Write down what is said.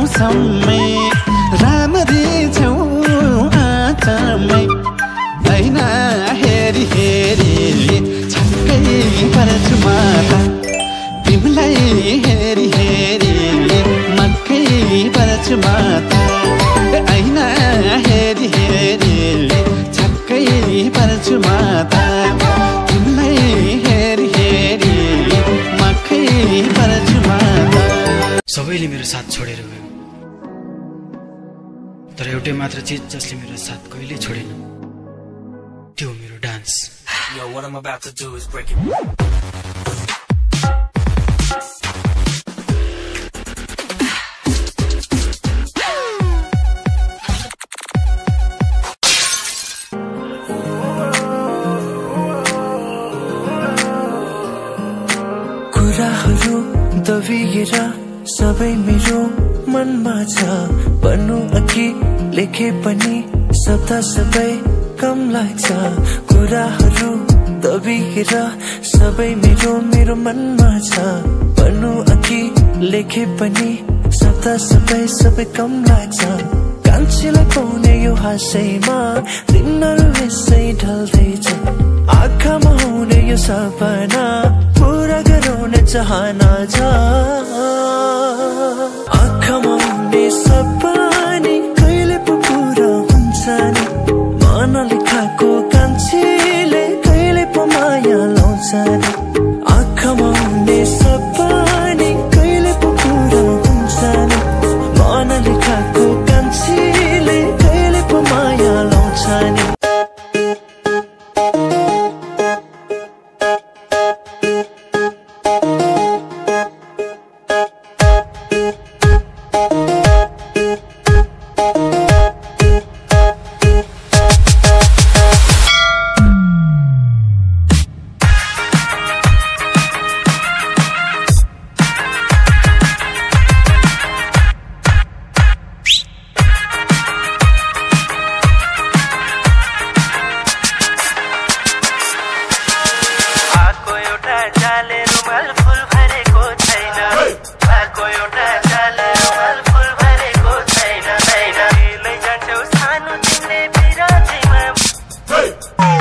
मौसममै राम्ररी छौ आँटामै ऐना हेरी हेरी छक्कै पर्छु म त तिमीलाई हेरी हेरी मक्कै पर्छु म त ऐना हेरी हेरी छक्कै पर्छु म त तिमीलाई हेरी हेरी मक्कै पर्छु म त। सबैले मेरो साथ छोडेर गयो तर एउटै मात्र चीज जसले मेरो साथ कहिले छोडेन त्यो मेरो dance. Yo, what I'm about to do is break it. कुराहरू दबिएर सबै मेरो मनमा छ भन्नु अघि लेखे पनि शब्द सबै कम लाग्छ। कुराहरू दबिएर सबै मेरो मनमा छ भन्नु अघि लेखे पनि शब्द सबै कम लाग्छ। कान्छीलाई पाउने यो हाँसैमा दिनहरू यसै ढल्दैछ आँखामा हुने यो सपना पुरा गराउने चाहना छ। आँखामा हुने सपना कहिले पो पुरा हुन्छ नि मनले खाएको कान्छीले कहिले पो माया लाउँछ नि। आँखामा हुने सपना कहिले पो पुरा हुन्छ नि मनले खाएको कान्छीले कहिले पो माया लाउँछ नि। Hey!